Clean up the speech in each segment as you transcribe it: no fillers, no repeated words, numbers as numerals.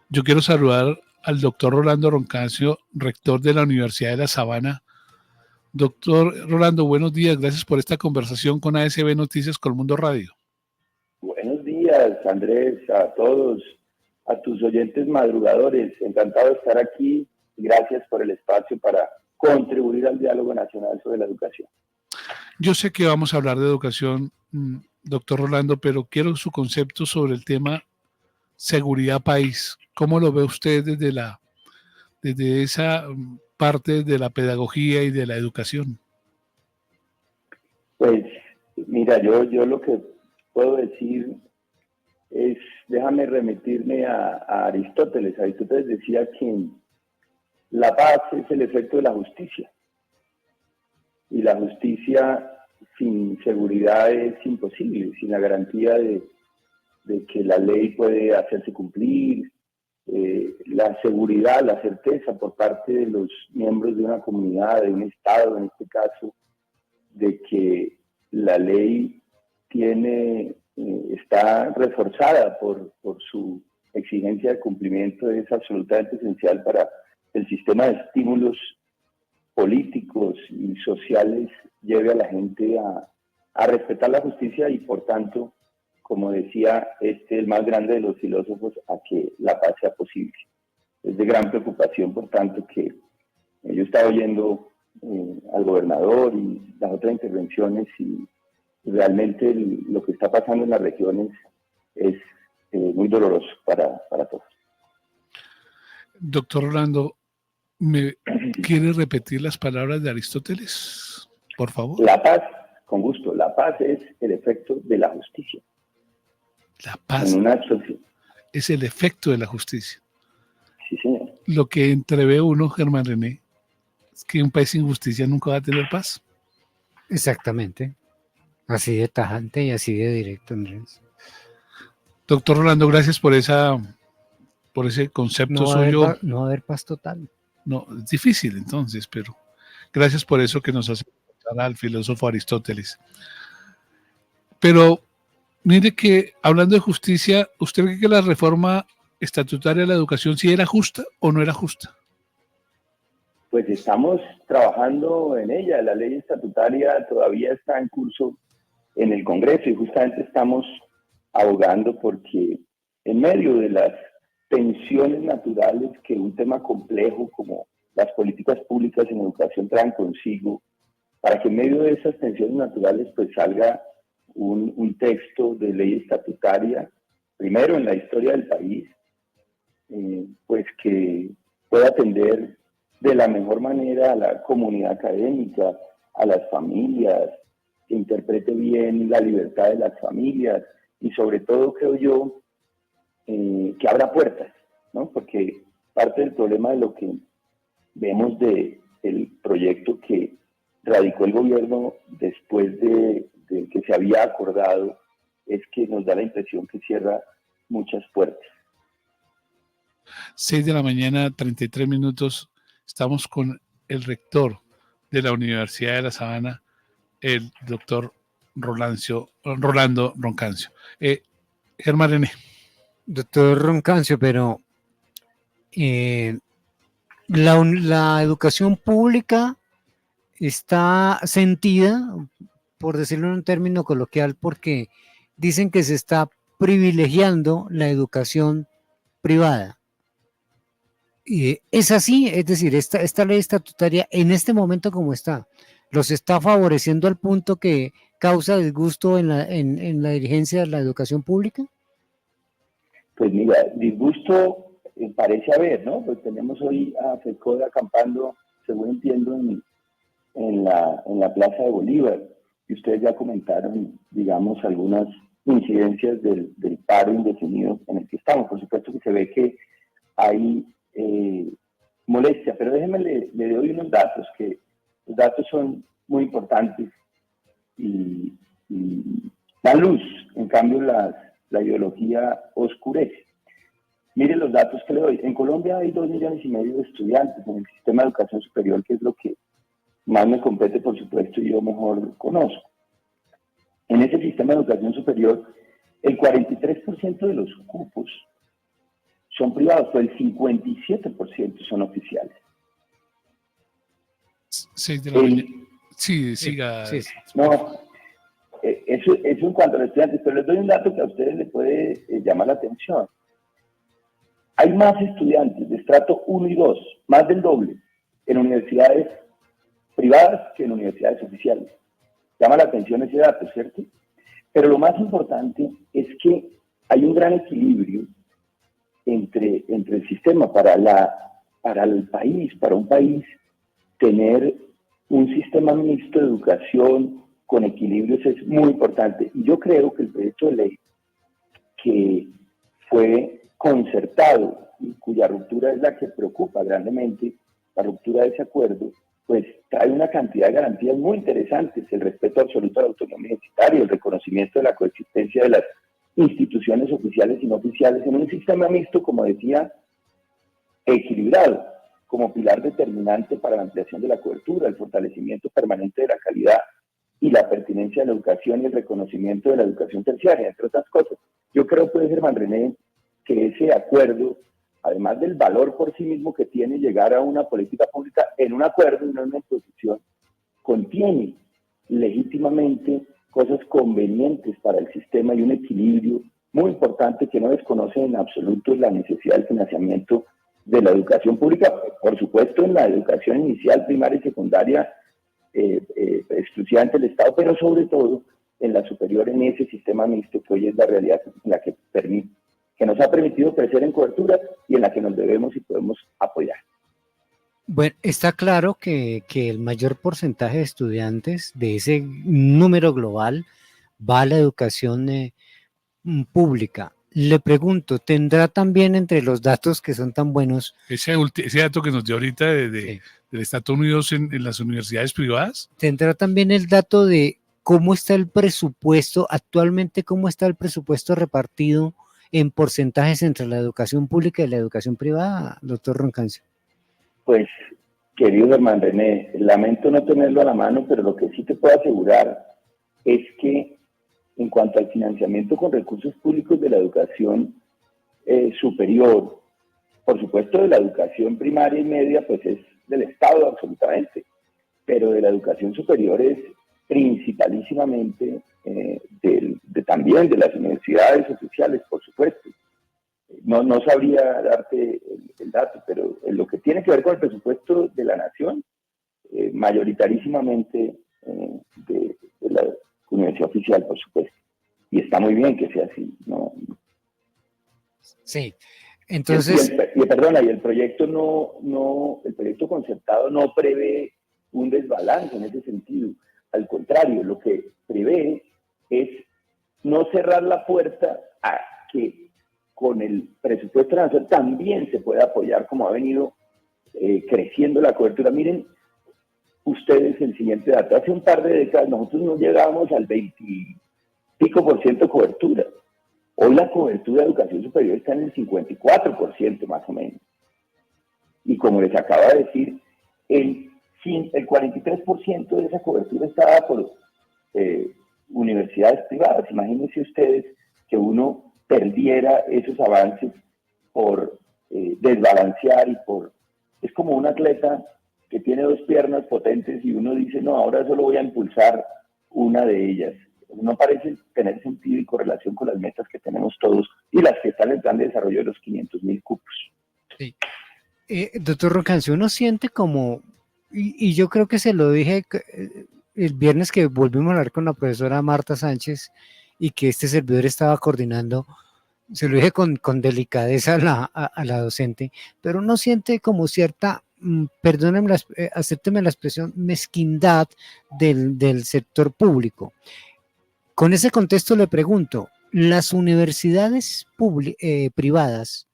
Yo quiero saludar al doctor Rolando Roncancio, rector de la Universidad de La Sabana. Doctor Rolando, buenos días. Gracias por esta conversación con ASB Noticias Colmundo Radio. Buenos días, Andrés, a todos, a tus oyentes madrugadores. Encantado de estar aquí. Gracias por el espacio para contribuir al diálogo nacional sobre la educación. Yo sé que vamos a hablar de educación, doctor Rolando, pero quiero su concepto sobre el tema seguridad país. ¿Cómo lo ve usted desde esa parte de la pedagogía y de la educación? Pues mira, yo lo que puedo decir es, déjame remitirme a Aristóteles. Aristóteles decía que la paz es el efecto de la justicia. Y la justicia sin seguridad es imposible, sin la garantía de que la ley puede hacerse cumplir, la seguridad, la certeza por parte de los miembros de una comunidad, de un Estado en este caso, de que la ley está reforzada por su exigencia de cumplimiento, es absolutamente esencial para el sistema de estímulos políticos y sociales lleve a la gente a respetar la justicia y, por tanto, como decía el más grande de los filósofos, a que la paz sea posible. Es de gran preocupación, por tanto, que yo estaba oyendo al gobernador y las otras intervenciones y realmente lo que está pasando en las regiones es muy doloroso para todos. Doctor Rolando, ¿me quiere repetir las palabras de Aristóteles, por favor? La paz, con gusto, la paz es el efecto de la justicia. La paz es el efecto de la justicia. Sí, señor. Lo que entrevé uno, Germán René, es que un país sin justicia nunca va a tener paz. Exactamente. Así de tajante y así de directo, Andrés. Doctor Rolando, gracias por ese concepto suyo. No va a haber paz total. No, es difícil entonces, pero gracias por eso que nos hace al filósofo Aristóteles. Pero mire que, hablando de justicia, ¿usted cree que la reforma estatutaria de la educación sí era justa o no era justa? Pues estamos trabajando en ella. La ley estatutaria todavía está en curso en el Congreso y justamente estamos abogando porque en medio de las tensiones naturales que un tema complejo como las políticas públicas en educación traen consigo, para que en medio de esas tensiones naturales pues salga un texto de ley estatutaria, primero en la historia del país, pues que pueda atender de la mejor manera a la comunidad académica, a las familias, que interprete bien la libertad de las familias y sobre todo, creo yo, que abra puertas, ¿no? Porque parte del problema de lo que vemos del proyecto que radicó el gobierno después de que se había acordado es que nos da la impresión que cierra muchas puertas. 6:33 a.m, estamos con el rector de la Universidad de La Sabana, el doctor Rolando Roncancio. Germán René. Doctor Roncancio, pero la educación pública está sentida, por decirlo en un término coloquial, porque dicen que se está privilegiando la educación privada. ¿Es así? Es decir, esta ley estatutaria en este momento como está, ¿los está favoreciendo al punto que causa disgusto en la dirigencia de la educación pública? Pues mira, disgusto parece haber, ¿no? Pues tenemos hoy a FECODE acampando, según entiendo, en la Plaza de Bolívar, y ustedes ya comentaron, digamos, algunas incidencias del paro indefinido en el que estamos. Por supuesto que se ve que hay molestia, pero déjenme le doy unos datos, que los datos son muy importantes y dan luz, en cambio la ideología oscurece. Miren los datos que le doy. En Colombia hay 2,5 millones de estudiantes en el sistema de educación superior, que es lo que más me compete, por supuesto, y yo mejor conozco. En ese sistema de educación superior, el 43% de los cupos son privados, pero el 57% son oficiales. 6 de la mañana. Sí, siga. Sí, sí. No, eso en cuanto a los estudiantes, pero les doy un dato que a ustedes les puede llamar la atención. Hay más estudiantes de estrato 1 y 2, más del doble, en universidades privadas que en universidades oficiales. Llama la atención ese dato, ¿cierto? Pero lo más importante es que hay un gran equilibrio entre el sistema para el país, para un país, tener un sistema mixto de educación con equilibrios es muy importante. Y yo creo que el proyecto de ley que fue concertado y cuya ruptura es la que preocupa grandemente, la ruptura de ese acuerdo, pues trae una cantidad de garantías muy interesantes: el respeto absoluto a la autonomía universitaria, el reconocimiento de la coexistencia de las instituciones oficiales y no oficiales en un sistema mixto, como decía, equilibrado, como pilar determinante para la ampliación de la cobertura, el fortalecimiento permanente de la calidad y la pertinencia de la educación y el reconocimiento de la educación terciaria, entre otras cosas. Yo creo, pues, Germán René, que ese acuerdo, además del valor por sí mismo que tiene llegar a una política pública en un acuerdo y no en una imposición, contiene legítimamente cosas convenientes para el sistema y un equilibrio muy importante que no desconoce en absoluto la necesidad del financiamiento de la educación pública, por supuesto en la educación inicial, primaria y secundaria, exclusivamente del Estado, pero sobre todo en la superior, en ese sistema mixto que hoy es la realidad en la que nos ha permitido crecer en cobertura y en la que nos debemos y podemos apoyar. Bueno, está claro que el mayor porcentaje de estudiantes de ese número global va a la educación pública. Le pregunto, ¿tendrá también entre los datos que son tan buenos? Ese dato que nos dio ahorita Sí. del Estatus Unidos en las universidades privadas. ¿Tendrá también el dato de cómo está el presupuesto actualmente, cómo está el presupuesto repartido en porcentajes entre la educación pública y la educación privada, doctor Roncancio? Pues, querido Germán René, lamento no tenerlo a la mano, pero lo que sí te puedo asegurar es que en cuanto al financiamiento con recursos públicos de la educación superior, por supuesto de la educación primaria y media, pues es del Estado absolutamente, pero de la educación superior es principalísimamente también de las universidades oficiales, por supuesto. No sabría darte el dato, pero en lo que tiene que ver con el presupuesto de la nación, mayoritarísimamente de la universidad oficial, por supuesto. Y está muy bien que sea así, ¿no? Sí, entonces... Y el proyecto el proyecto concertado no prevé un desbalance en ese sentido. Al contrario, lo que prevé es no cerrar la puerta a que con el presupuesto nacional también se pueda apoyar, como ha venido creciendo la cobertura. Miren ustedes el siguiente dato. Hace un par de décadas nosotros no llegábamos al 20 y pico % de cobertura. Hoy la cobertura de educación superior está en el 54% más o menos. Y como les acaba de decir, el 43% de esa cobertura está dada por universidades privadas. Imagínense ustedes que uno perdiera esos avances por desbalancear es como un atleta que tiene 2 piernas potentes y uno dice, no, ahora solo voy a impulsar una de ellas. No parece tener sentido y correlación con las metas que tenemos todos y las que están en el plan de desarrollo de los 500.000 cupos. Sí. Doctor Roncancio, uno siente como, y yo creo que se lo dije el viernes que volvimos a hablar con la profesora Marta Sánchez y que este servidor estaba coordinando, se lo dije con delicadeza a la docente, pero uno siente como cierta, perdónenme, acépteme la expresión, mezquindad del sector público. Con ese contexto le pregunto, ¿las universidades privadas,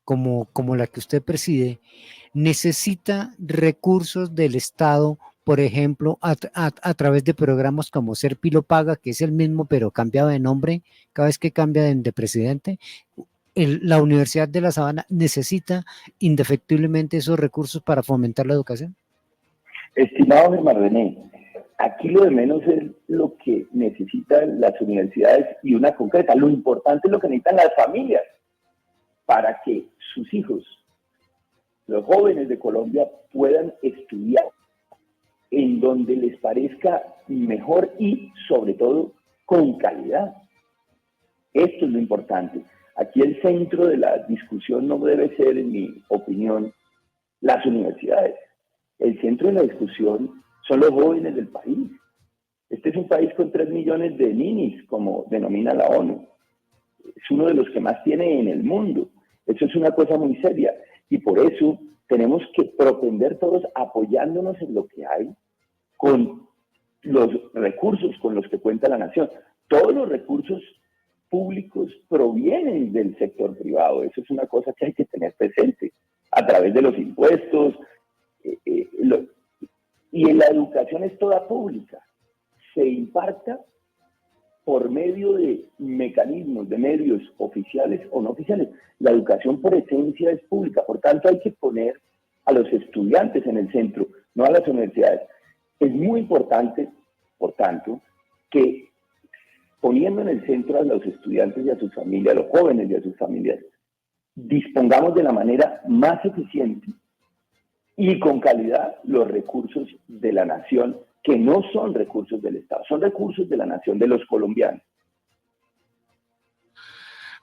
como la que usted preside, necesita recursos del Estado, por ejemplo, a través de programas como Serpi lo Paga, que es el mismo pero cambiaba de nombre cada vez que cambia de presidente? ¿La Universidad de La Sabana necesita indefectiblemente esos recursos para fomentar la educación? Estimado Germán René, aquí lo de menos es lo que necesitan las universidades y una concreta. Lo importante es lo que necesitan las familias. para que sus hijos, los jóvenes de Colombia, puedan estudiar en donde les parezca mejor y, sobre todo, con calidad. Esto es lo importante. Aquí el centro de la discusión no debe ser, en mi opinión, las universidades. El centro de la discusión son los jóvenes del país. Este es un país con 3 millones de ninis, como denomina la ONU. Es uno de los que más tiene en el mundo. Eso es una cosa muy seria. Y por eso tenemos que propender todos apoyándonos en lo que hay, con los recursos con los que cuenta la nación. Todos los recursos públicos provienen del sector privado. Eso es una cosa que hay que tener presente a través de los impuestos. Y en la educación es toda pública. Se imparta por medio de mecanismos, de medios oficiales o no oficiales. La educación por esencia es pública. Por tanto, hay que poner a los estudiantes en el centro, no a las universidades. Es muy importante, por tanto, que poniendo en el centro a los estudiantes y a sus familias, a los jóvenes y a sus familias, dispongamos de la manera más eficiente y con calidad los recursos de la nación, que no son recursos del Estado, son recursos de la nación, de los colombianos.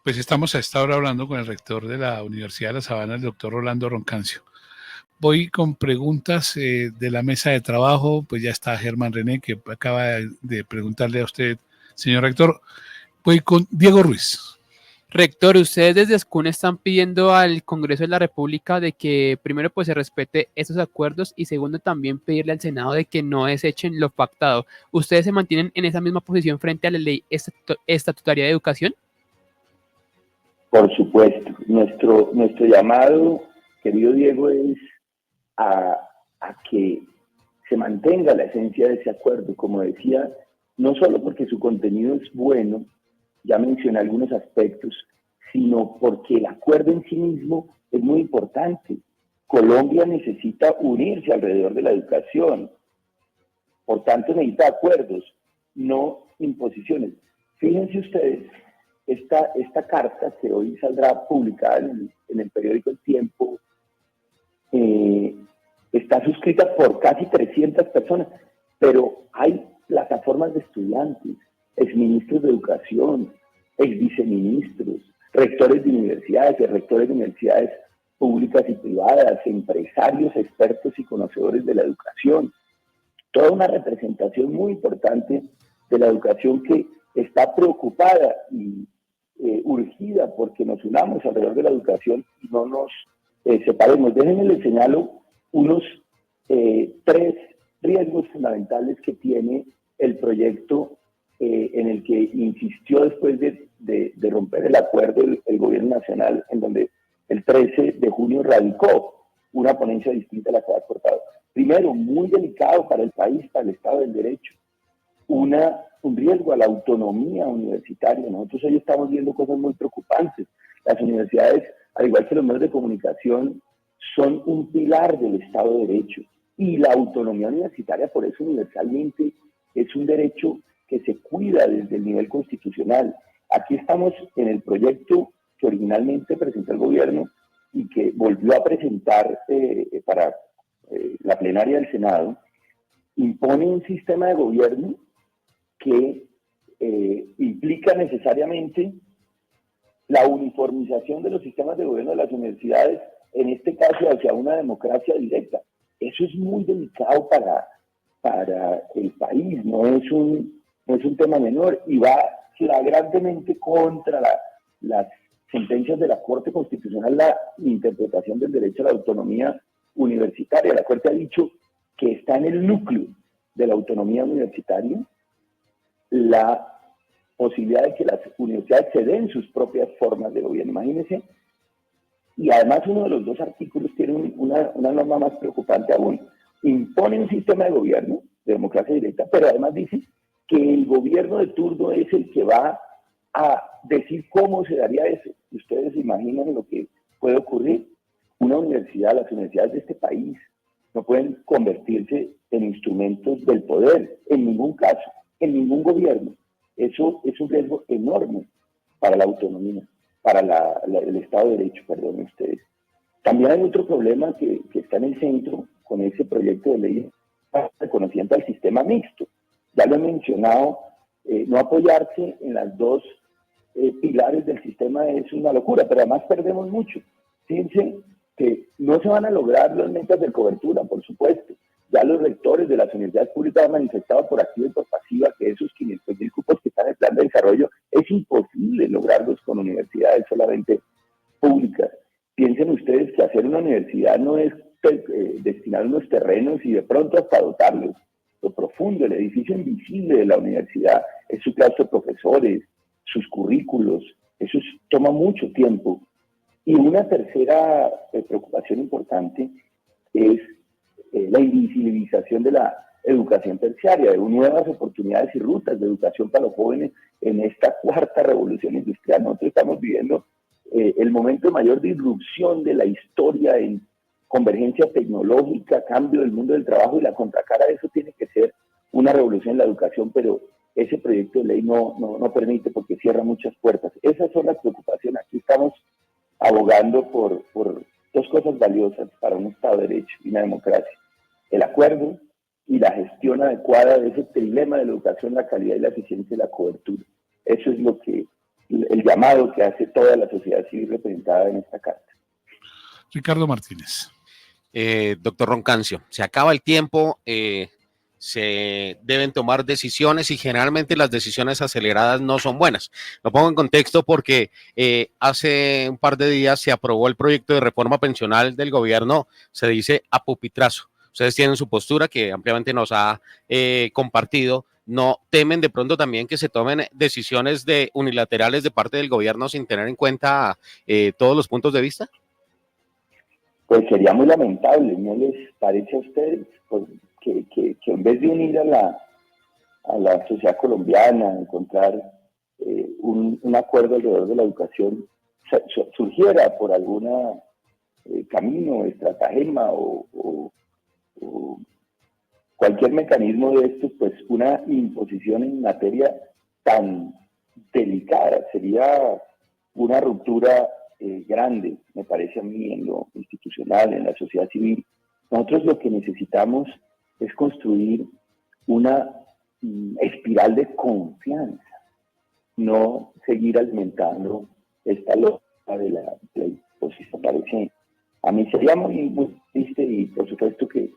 Pues estamos a esta hora hablando con el rector de la Universidad de La Sabana, el doctor Rolando Roncancio. Voy con preguntas de la mesa de trabajo. Pues ya está Germán René, que acaba de preguntarle a usted, señor rector. Voy con Diego Ruiz. Rector, ustedes desde SCUN están pidiendo al Congreso de la República de que primero pues se respete esos acuerdos y segundo también pedirle al Senado de que no desechen lo pactado. ¿Ustedes se mantienen en esa misma posición frente a la ley estatutaria de educación? Por supuesto. Nuestro llamado, querido Diego, es a que se mantenga la esencia de ese acuerdo, como decía, no solo porque su contenido es bueno, ya mencioné algunos aspectos, sino porque el acuerdo en sí mismo es muy importante. Colombia necesita unirse alrededor de la educación, por tanto necesita acuerdos, no imposiciones. Fíjense ustedes, esta carta que hoy saldrá publicada en el periódico El Tiempo, está suscrita por casi 300 personas, pero hay plataformas de estudiantes, exministros de educación, exviceministros, rectores de universidades públicas y privadas, empresarios, expertos y conocedores de la educación. Toda una representación muy importante de la educación que está preocupada y urgida porque nos unamos alrededor de la educación y no nos separemos. Déjenme les señalo unos 3 riesgos fundamentales que tiene el proyecto en el que insistió después de romper el acuerdo el gobierno nacional, en donde el 13 de junio radicó una ponencia distinta a la que ha cortado. Primero, muy delicado para el país, para el Estado del Derecho, un riesgo a la autonomía universitaria. Nosotros hoy estamos viendo cosas muy preocupantes. Las universidades, al igual que los medios de comunicación, son un pilar del Estado de Derecho. Y la autonomía universitaria, por eso universalmente, es un derecho que se cuida desde el nivel constitucional. Aquí estamos en el proyecto que originalmente presentó el gobierno y que volvió a presentar para la plenaria del Senado, impone un sistema de gobierno que implica necesariamente la uniformización de los sistemas de gobierno de las universidades, en este caso hacia una democracia directa. Eso es muy delicado para el país, no es un tema menor y va flagrantemente contra las sentencias de la Corte Constitucional, la interpretación del derecho a la autonomía universitaria. La Corte ha dicho que está en el núcleo de la autonomía universitaria la posibilidad de que las universidades se den sus propias formas de gobierno. Imagínense. Y además uno de los 2 artículos tiene una norma más preocupante aún. Impone un sistema de gobierno, de democracia directa, pero además dice que el gobierno de turno es el que va a decir cómo se daría eso. Ustedes se imaginan lo que puede ocurrir. Una universidad, las universidades de este país, no pueden convertirse en instrumentos del poder, en ningún caso, en ningún gobierno. Eso es un riesgo enorme para la autonomía. para el Estado de Derecho, perdón ustedes. También hay otro problema que está en el centro con ese proyecto de ley, reconociendo al sistema mixto. Ya lo he mencionado, no apoyarse en las dos pilares del sistema es una locura, pero además perdemos mucho. Fíjense que no se van a lograr las metas de cobertura, por supuesto. Ya los rectores de las universidades públicas han manifestado por activa y por pasiva que esos 500.000 cupos que están en el plan de desarrollo es imposible lograrlos con universidades solamente públicas. Piensen ustedes que hacer una universidad no es destinar unos terrenos y de pronto hasta dotarlos. Lo profundo, el edificio invisible de la universidad es su clase de profesores, sus currículos, eso toma mucho tiempo. Y una tercera preocupación importante es la invisibilización de la educación terciaria, de nuevas oportunidades y rutas de educación para los jóvenes en esta cuarta revolución industrial. Nosotros estamos viviendo el momento de mayor disrupción de la historia en convergencia tecnológica, cambio del mundo del trabajo, y la contracara de eso tiene que ser una revolución en la educación, pero ese proyecto de ley no permite porque cierra muchas puertas. Esas son las preocupaciones. Aquí estamos abogando por dos cosas valiosas para un Estado de Derecho y una democracia: el acuerdo y la gestión adecuada de ese trilema de la educación, la calidad y la eficiencia de la cobertura. Eso es lo que el llamado que hace toda la sociedad civil representada en esta carta. Ricardo Martínez. Doctor Roncancio, se acaba el tiempo, se deben tomar decisiones y generalmente las decisiones aceleradas no son buenas. Lo pongo en contexto porque hace un par de días se aprobó el proyecto de reforma pensional del gobierno, se dice a pupitrazo. Ustedes tienen su postura que ampliamente nos ha compartido. ¿No temen de pronto también que se tomen decisiones unilaterales de parte del gobierno sin tener en cuenta todos los puntos de vista? Pues sería muy lamentable, ¿no les parece a ustedes? Pues que en vez de unir a la sociedad colombiana, encontrar un acuerdo alrededor de la educación, surgiera por algún camino, estratagema o cualquier mecanismo de estos, pues una imposición en materia tan delicada. Sería una ruptura grande, me parece a mí, en lo institucional, en la sociedad civil. Nosotros lo que necesitamos es construir una espiral de confianza, no seguir alimentando esta lógica de la imposición. Parece, a mí sería muy triste, y por supuesto que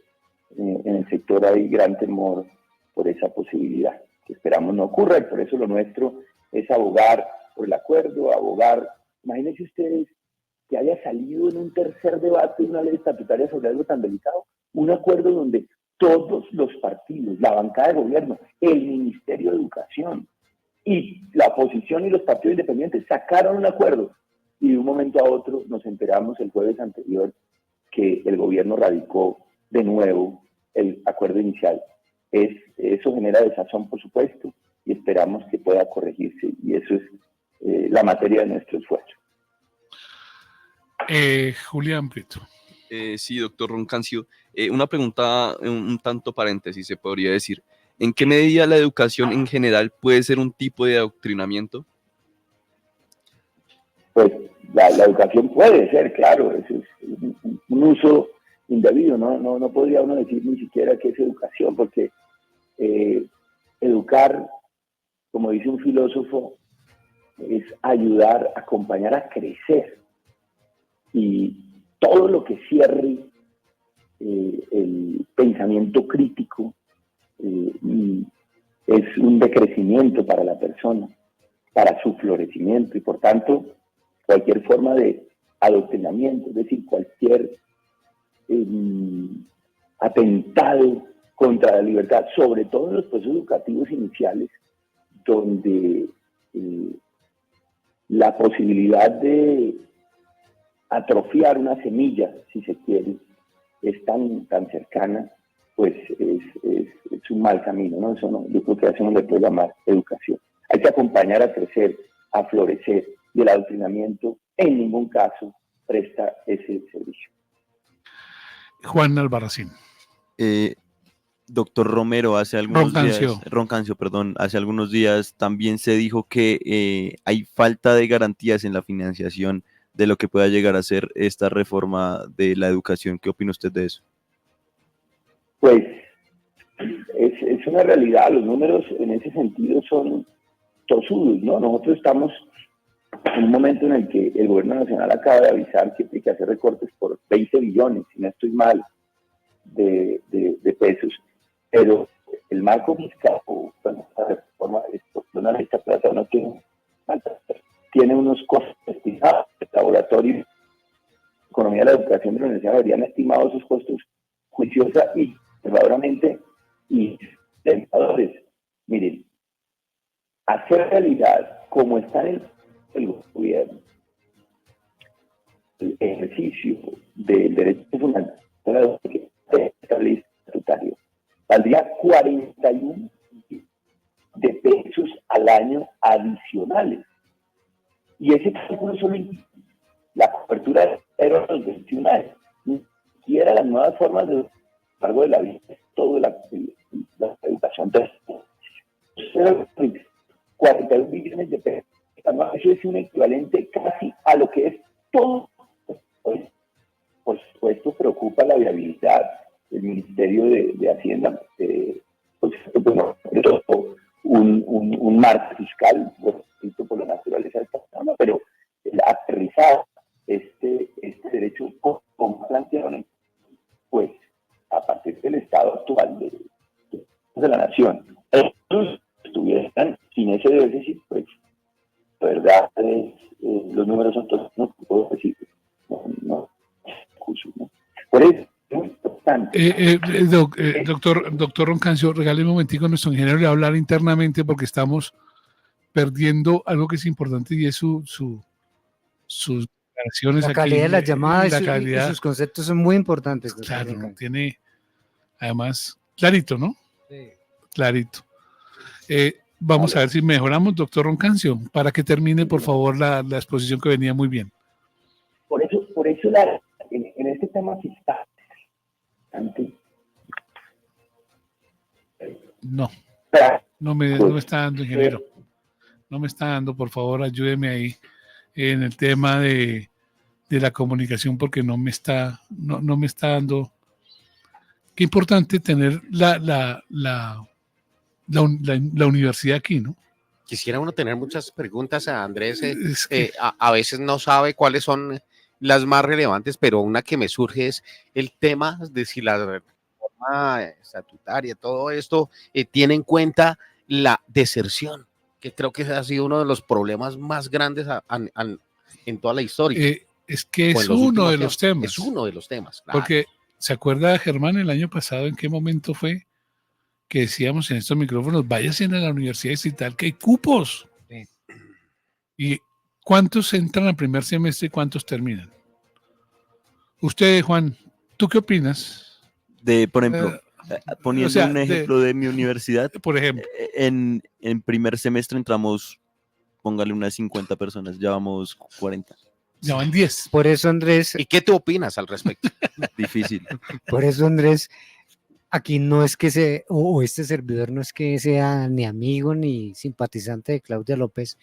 en el sector hay gran temor por esa posibilidad, que esperamos no ocurra, y por eso lo nuestro es abogar por el acuerdo, abogar. Imagínense ustedes que haya salido en un tercer debate de una ley estatutaria sobre algo tan delicado, un acuerdo donde todos los partidos, la bancada de gobierno, el Ministerio de Educación y la oposición y los partidos independientes sacaron un acuerdo, y de un momento a otro nos enteramos el jueves anterior que el gobierno radicó de nuevo el acuerdo inicial. Eso genera desazón, por supuesto, y esperamos que pueda corregirse, y eso es la materia de nuestro esfuerzo. Julián Prieto. Sí, doctor Roncancio. Una pregunta, un tanto paréntesis, se podría decir. ¿En qué medida la educación en general puede ser un tipo de adoctrinamiento? Pues la educación puede ser, claro, eso es un uso indebido, no podría uno decir ni siquiera que es educación, porque educar, como dice un filósofo, es ayudar, acompañar a crecer, y todo lo que cierre el pensamiento crítico es un decrecimiento para la persona, para su florecimiento, y por tanto cualquier forma de adoctrinamiento, es decir, cualquier atentado contra la libertad, sobre todo en los procesos educativos iniciales, donde la posibilidad de atrofiar una semilla, si se quiere, es tan cercana, pues es un mal camino, ¿no? Eso no, yo creo que a eso no le puede llamar educación. Hay que acompañar a crecer, a florecer, y el adoctrinamiento en ningún caso presta ese servicio. Juan Albarracín. Doctor Romero, hace algunos Roncancio. días, Roncancio, perdón, hace algunos días también se dijo que hay falta de garantías en la financiación de lo que pueda llegar a ser esta reforma de la educación. ¿Qué opina usted de eso? Pues es una realidad, los números en ese sentido son tosudos, ¿no? Nosotros estamos en un momento en el que el gobierno nacional acaba de avisar que tiene que hacer recortes por 20 billones, si no estoy mal, de pesos, pero el marco fiscal, bueno, esta reforma, esta plata no tiene unos costos estimados. El laboratorio de Economía de la Educación de la Universidad habrían estimado esos costos juiciosa y conservadoramente y tentadores. Miren, hacer realidad como está en el gobierno el ejercicio del derecho fundamental que establece el estatutario valdría 41 de pesos al año adicionales. Y ese cálculo solo incluye la cobertura de los 21 años, ni siquiera las nuevas formas de cargo de la vida, toda la educación. Entonces, 41 billones de pesos. Eso es un equivalente casi a lo que es todo. Por supuesto, preocupa la viabilidad del Ministerio de Hacienda, un marco fiscal, por la naturaleza de esta norma, pero el aterrizar este derecho como plantearon, pues, a partir del estado actual de la nación, ellos estuvieran sin ese déficit, pues, la verdad es, los números son todos, no puedo decir, no. Por eso es muy importante. Doctor Roncancio, regáleme un momentico a nuestro ingeniero de hablar internamente porque estamos perdiendo algo que es importante y es sus declaraciones La aquí. calidad de las llamadas la y calidad, sus conceptos son muy importantes. claro, tiene además clarito, ¿no? Sí. Clarito. Vamos a ver si mejoramos, doctor Roncancio, para que termine, por favor, la exposición que venía muy bien. Por eso en este tema fiscal, no me está dando, ingeniero. No me está dando, por favor, ayúdeme ahí en el tema de la comunicación porque no me está dando. Qué importante tener la universidad aquí, ¿no? Quisiera uno tener muchas preguntas a Andrés. Es que- A veces no sabe cuáles son las más relevantes, pero una que me surge es el tema de si la reforma estatutaria, todo esto, tiene en cuenta la deserción, que creo que ha sido uno de los problemas más grandes en toda la historia. es que o es en los uno últimos de los temas. Es uno de los temas, claro. Porque, ¿se acuerda, Germán, el año pasado en qué momento fue que decíamos en estos micrófonos, váyanse a la universidad distrital que hay cupos? Sí. ¿Y cuántos entran al primer semestre y cuántos terminan? Usted, Juan, ¿tú qué opinas? Por ejemplo, poniendo o sea, un ejemplo de mi universidad, Por ejemplo, en primer semestre entramos, póngale unas 50 personas, ya vamos 40. ya van 10. Por eso, Andrés, ¿Y qué tú opinas al respecto? Difícil. aquí no es que o este servidor no es que sea ni amigo ni simpatizante de Claudia López,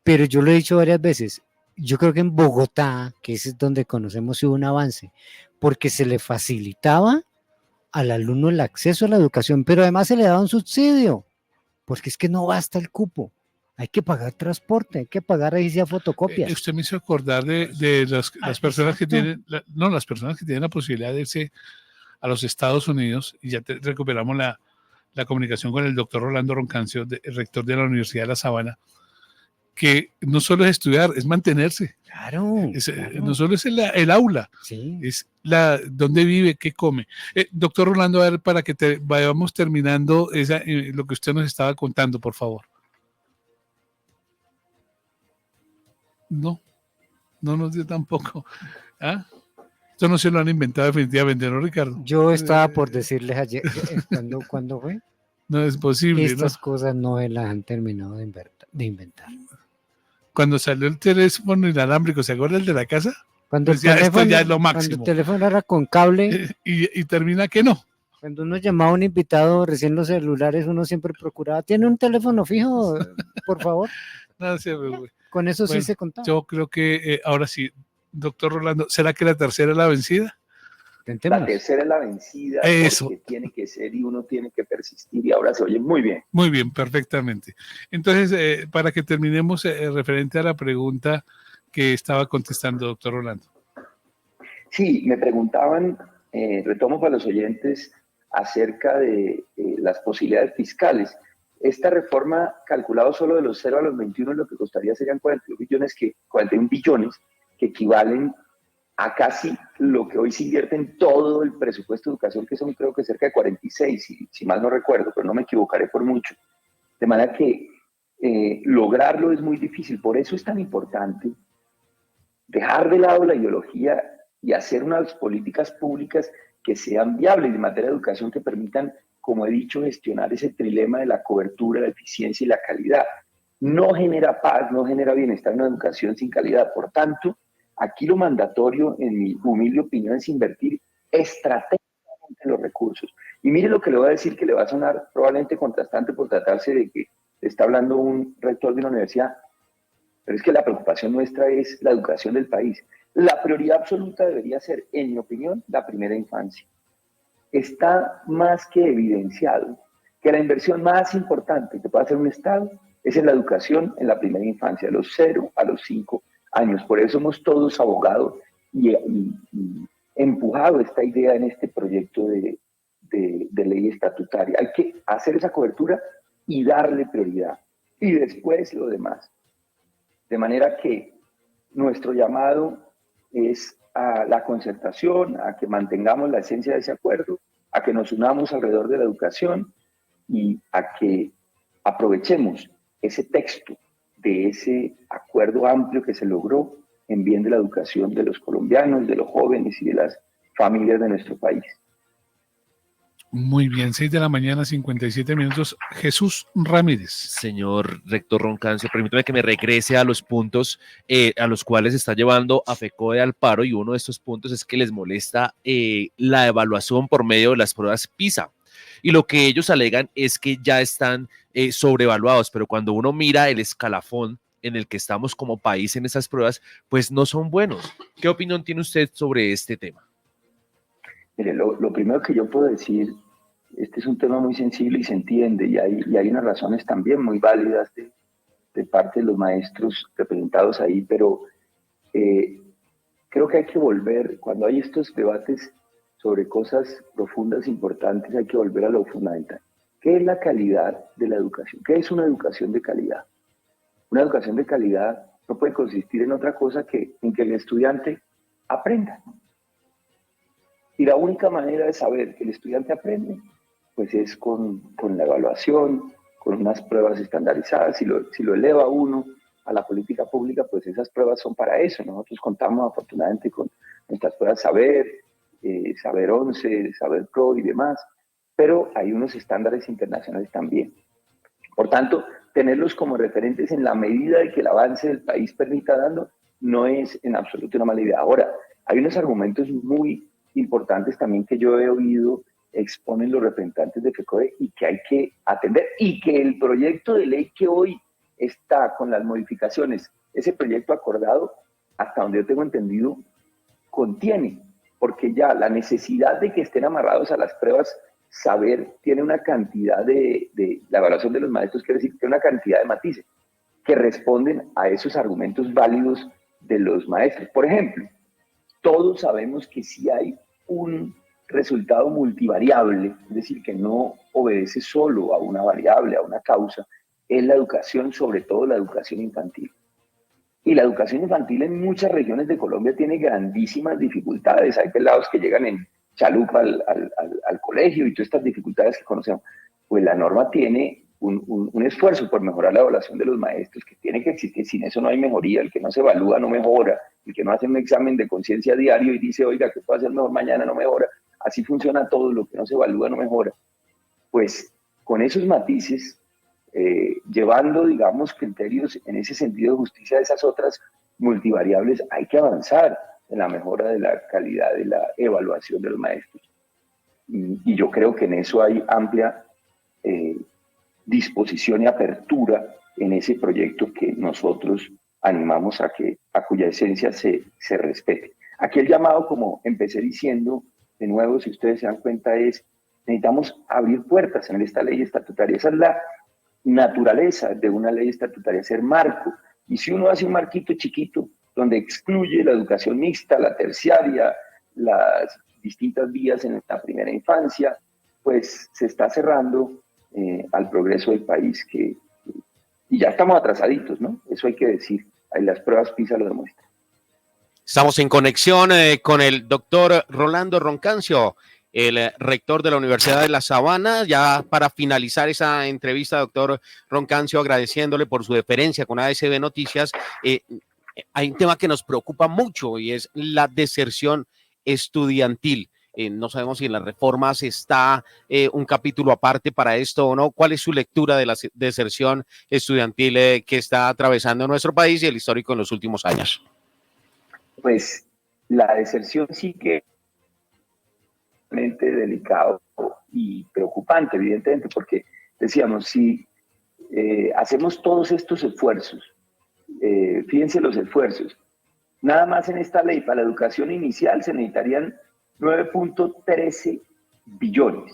pero yo lo he dicho varias veces, yo creo que en Bogotá, que es donde conocemos, si hubo un avance, porque se le facilitaba al alumno el acceso a la educación, pero además se le daba un subsidio, porque es que no basta el cupo. Hay que pagar transporte, hay que pagar ahí sea fotocopias. Usted me hizo acordar de las personas que exacto. tienen, las personas que tienen la posibilidad de irse a los Estados Unidos, y ya recuperamos la comunicación con el doctor Rolando Roncancio, el rector de la Universidad de La Sabana, que no solo es estudiar, es mantenerse. Claro. No solo es el aula, Sí. es dónde vive, qué come. Doctor Rolando, a ver, para que vayamos terminando lo que usted nos estaba contando, por favor. No nos dio tampoco. ¿Ah? Esto no se lo han inventado definitivamente, ¿no, Ricardo? Yo estaba por decirles ayer, ¿cuándo fue? No es posible, Estas ¿no? cosas no las han terminado de inventar. Cuando salió el teléfono inalámbrico, ¿se acuerda el de la casa? Cuando Pues ya, esto ya es lo máximo. Cuando el teléfono era con cable, Y termina que no. Cuando uno llamaba a un invitado, recién los celulares, uno siempre procuraba, ¿tiene un teléfono fijo, por favor? No se preocupe. Con eso sí Bueno, se contaba. yo creo que ahora sí, doctor Rolando, ¿será que la tercera es la vencida? La Tentémonos. tercera es la vencida, Eso. porque tiene que ser y uno tiene que persistir, y ahora se oye muy bien. Muy bien, perfectamente. Entonces, para que terminemos referente a la pregunta que estaba contestando, doctor Rolando. Sí, me preguntaban, retomo para los oyentes, acerca de las posibilidades fiscales. Esta reforma, calculado solo de los 0 a los 21, lo que costaría serían 41 billones, que equivalen a casi lo que hoy se invierte en todo el presupuesto de educación, que son creo que cerca de 46, si mal no recuerdo, pero no me equivocaré por mucho. De manera que lograrlo es muy difícil. Por eso es tan importante dejar de lado la ideología y hacer unas políticas públicas que sean viables en materia de educación, que permitan, como he dicho, gestionar ese trilema de la cobertura, la eficiencia y la calidad. No genera paz, no genera bienestar una educación sin calidad. Por tanto, aquí lo mandatorio, en mi humilde opinión, es invertir estratégicamente los recursos. Y mire lo que le voy a decir, que le va a sonar probablemente contrastante por tratarse de que está hablando un rector de una universidad, pero es que la preocupación nuestra es la educación del país. La prioridad absoluta debería ser, en mi opinión, la primera infancia. Está más que evidenciado que la inversión más importante que puede hacer un Estado es en la educación en la primera infancia, de los 0 a los 5 años. Por eso hemos todos abogado y empujado esta idea en este proyecto de ley estatutaria. Hay que hacer esa cobertura y darle prioridad. Y después lo demás. De manera que nuestro llamado es a la concertación, a que mantengamos la esencia de ese acuerdo, a que nos unamos alrededor de la educación y a que aprovechemos ese texto de ese acuerdo amplio que se logró en bien de la educación de los colombianos, de los jóvenes y de las familias de nuestro país. Muy bien, 6 de la mañana, 57 minutos. Jesús Ramírez. Señor rector Roncancio, permítame que me regrese a los puntos a los cuales está llevando a FECODE al paro, y uno de estos puntos es que les molesta la evaluación por medio de las pruebas PISA. Y lo que ellos alegan es que ya están sobrevaluados, pero cuando uno mira el escalafón en el que estamos como país en esas pruebas, pues no son buenos. ¿Qué opinión tiene usted sobre este tema? Mire, lo primero que yo puedo decir, este es un tema muy sensible y se entiende, y hay unas razones también muy válidas de parte de los maestros representados ahí, pero creo que hay que volver, cuando hay estos debates sobre cosas profundas, importantes, hay que volver a lo fundamental. ¿Qué es la calidad de la educación? ¿Qué es una educación de calidad? Una educación de calidad no puede consistir en otra cosa que en que el estudiante aprenda. Y la única manera de saber que el estudiante aprende, pues es con la evaluación, con unas pruebas estandarizadas. Si lo eleva uno a la política pública, pues esas pruebas son para eso. Nosotros contamos afortunadamente con nuestras pruebas Saber, Saber 11, Saber Pro y demás, pero hay unos estándares internacionales también. Por tanto, tenerlos como referentes en la medida de que el avance del país permita darlo, no es en absoluto una mala idea. Ahora, hay unos argumentos muy importantes también que yo he oído exponen los representantes de FECODE y que hay que atender, y que el proyecto de ley que hoy está con las modificaciones, ese proyecto acordado, hasta donde yo tengo entendido, contiene, porque ya la necesidad de que estén amarrados a las pruebas Saber tiene una cantidad la evaluación de los maestros, quiere decir que una cantidad de matices que responden a esos argumentos válidos de los maestros. Por ejemplo, todos sabemos que si hay un resultado multivariable, es decir, que no obedece solo a una variable, a una causa, es la educación, sobre todo la educación infantil. Y la educación infantil en muchas regiones de Colombia tiene grandísimas dificultades. Hay pelados que llegan en chalupa al colegio y todas estas dificultades que conocemos. Pues la norma tiene un esfuerzo por mejorar la evaluación de los maestros, que tiene que existir. Sin eso no hay mejoría. El que no se evalúa no mejora. El que no hace un examen de conciencia diario y dice, oiga, ¿qué puedo hacer mejor mañana? No mejora. Así funciona todo. Lo que no se evalúa no mejora. Pues con esos matices, llevando, digamos, criterios en ese sentido de justicia de esas otras multivariables, hay que avanzar en la mejora de la calidad de la evaluación de los maestros. y yo creo que en eso hay amplia disposición y apertura en ese proyecto que nosotros animamos a cuya esencia se respete. Aquí el llamado, como empecé diciendo, de nuevo, si ustedes se dan cuenta, es necesitamos abrir puertas en esta ley estatutaria. Esa es la naturaleza de una ley estatutaria, ser marco. Y si uno hace un marquito chiquito donde excluye la educación mixta, la terciaria, las distintas vías en la primera infancia, pues se está cerrando al progreso del país, y ya estamos atrasaditos, ¿no? Eso hay que decir. Ahí las pruebas PISA lo demuestran. Estamos en conexión con el doctor Rolando Roncancio, el rector de la Universidad de La Sabana. Ya para finalizar esa entrevista, doctor Roncancio, agradeciéndole por su deferencia con ASB Noticias. Hay un tema que nos preocupa mucho y es la deserción estudiantil. No sabemos si en las reformas está un capítulo aparte para esto o no. ¿Cuál es su lectura de la deserción estudiantil que está atravesando nuestro país y el histórico en los últimos años? Pues la deserción sí que es realmente delicado y preocupante, evidentemente, porque decíamos, si hacemos todos estos esfuerzos, fíjense los esfuerzos, nada más en esta ley para la educación inicial se necesitarían 9.13 billones.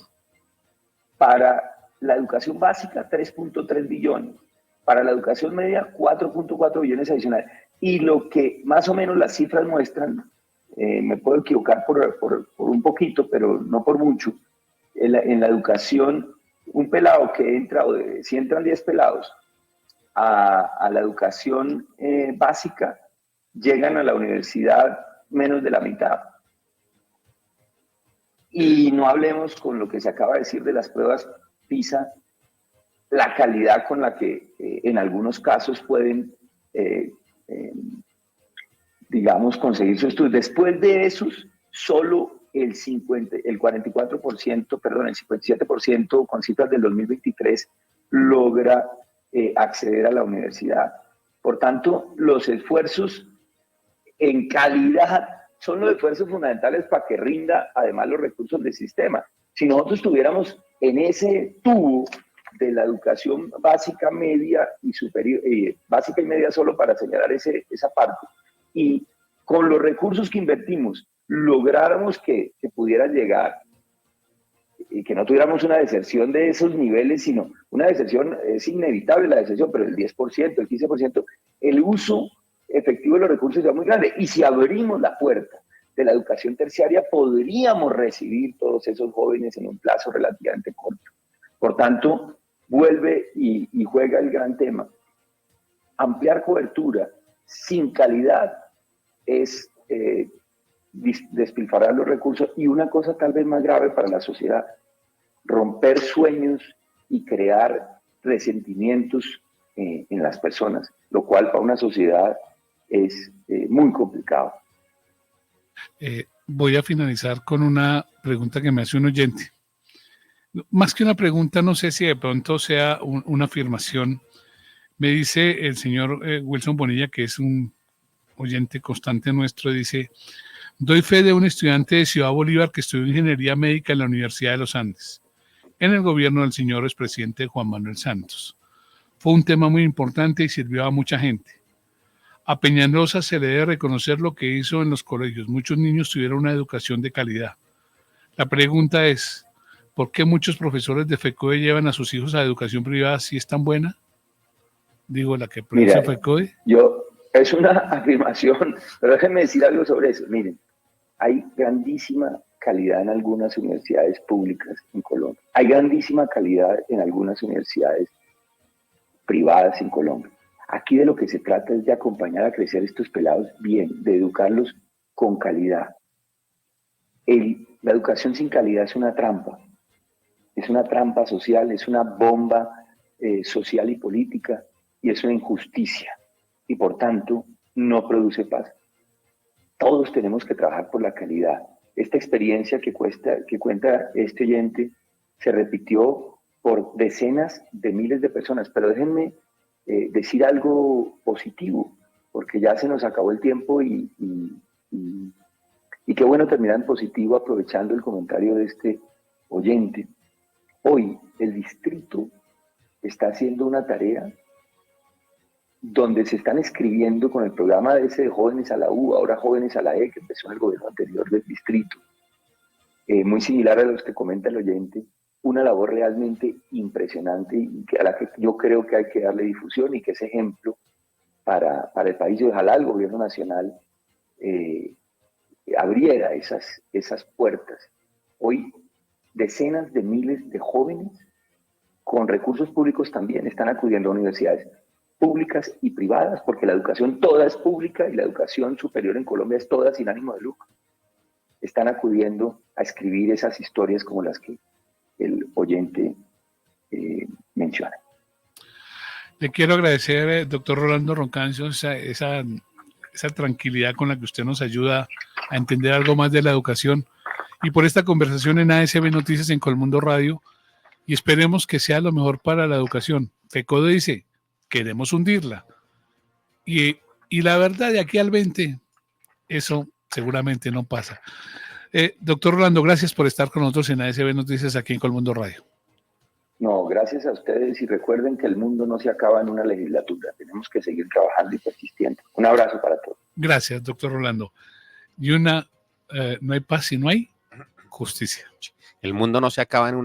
Para la educación básica, 3.3 billones. Para la educación media, 4.4 billones adicionales. Y lo que más o menos las cifras muestran, me puedo equivocar por un poquito, pero no por mucho, en la educación, un pelado que entra, si entran 10 pelados a la educación básica, llegan a la universidad menos de la mitad. Y no hablemos con lo que se acaba de decir de las pruebas PISA, la calidad con la que en algunos casos pueden, digamos, conseguir su estudio. Después de esos, solo el 57% con cifras del 2023 logra acceder a la universidad. Por tanto, los esfuerzos en calidad son los esfuerzos fundamentales para que rinda además los recursos del sistema. Si nosotros estuviéramos en ese tubo de la educación básica, media y superior, básica y media solo para señalar esa parte, y con los recursos que invertimos lográramos que pudieran llegar y que no tuviéramos una deserción de esos niveles, sino una deserción, es inevitable la deserción, pero el 10%, el 15%, el uso efectivo de los recursos es muy grande. Y si abrimos la puerta de la educación terciaria, podríamos recibir todos esos jóvenes en un plazo relativamente corto. Por tanto, vuelve y juega el gran tema. Ampliar cobertura sin calidad es despilfarrar los recursos, y una cosa tal vez más grave para la sociedad, romper sueños y crear resentimientos en las personas, lo cual para una sociedad es muy complicado. Voy a finalizar con una pregunta que me hace un oyente. Más que una pregunta, no sé si de pronto sea una afirmación. Me dice el señor Wilson Bonilla, que es un oyente constante nuestro, dice: doy fe de un estudiante de Ciudad Bolívar que estudió ingeniería médica en la Universidad de los Andes, en el gobierno del señor expresidente Juan Manuel Santos. Fue un tema muy importante y sirvió a mucha gente. A Peñalosa se le debe reconocer lo que hizo en los colegios. Muchos niños tuvieron una educación de calidad. La pregunta es, ¿por qué muchos profesores de FECODE llevan a sus hijos a educación privada si es tan buena? Digo, la que produce FECODE. Es una afirmación, pero déjenme decir algo sobre eso. Miren, hay grandísima calidad en algunas universidades públicas en Colombia. Hay grandísima calidad en algunas universidades privadas en Colombia. Aquí de lo que se trata es de acompañar a crecer estos pelados bien, de educarlos con calidad. La educación sin calidad es una trampa social, es una bomba social y política, y es una injusticia, y por tanto no produce paz. Todos tenemos que trabajar por la calidad. Esta experiencia que cuenta este oyente se repitió por decenas de miles de personas, pero déjenme decir algo positivo, porque ya se nos acabó el tiempo y qué bueno terminar en positivo aprovechando el comentario de este oyente, hoy el distrito está haciendo una tarea donde se están escribiendo con el programa de ese de Jóvenes a la U, ahora Jóvenes a la E, que empezó en el gobierno anterior del distrito, muy similar a los que comenta el oyente, una labor realmente impresionante y a la que yo creo que hay que darle difusión y que es ejemplo para el país, y ojalá el gobierno nacional abriera esas puertas. Hoy decenas de miles de jóvenes con recursos públicos también están acudiendo a universidades públicas y privadas, porque la educación toda es pública y la educación superior en Colombia es toda sin ánimo de lucro. Están acudiendo a escribir esas historias como las que el oyente menciona. Le quiero agradecer, doctor Rolando Roncancio, esa tranquilidad con la que usted nos ayuda a entender algo más de la educación y por esta conversación en ASB Noticias en Colmundo Radio, y esperemos que sea lo mejor para la educación. FECODE dice, queremos hundirla. Y la verdad, de aquí al 20, eso seguramente no pasa. Doctor Rolando, gracias por estar con nosotros en ASB Noticias aquí en Colmundo Radio. No, gracias a ustedes y recuerden que el mundo no se acaba en una legislatura. Tenemos que seguir trabajando y persistiendo. Un abrazo para todos. Gracias, doctor Rolando. Y no hay paz si no hay justicia. El mundo no se acaba en una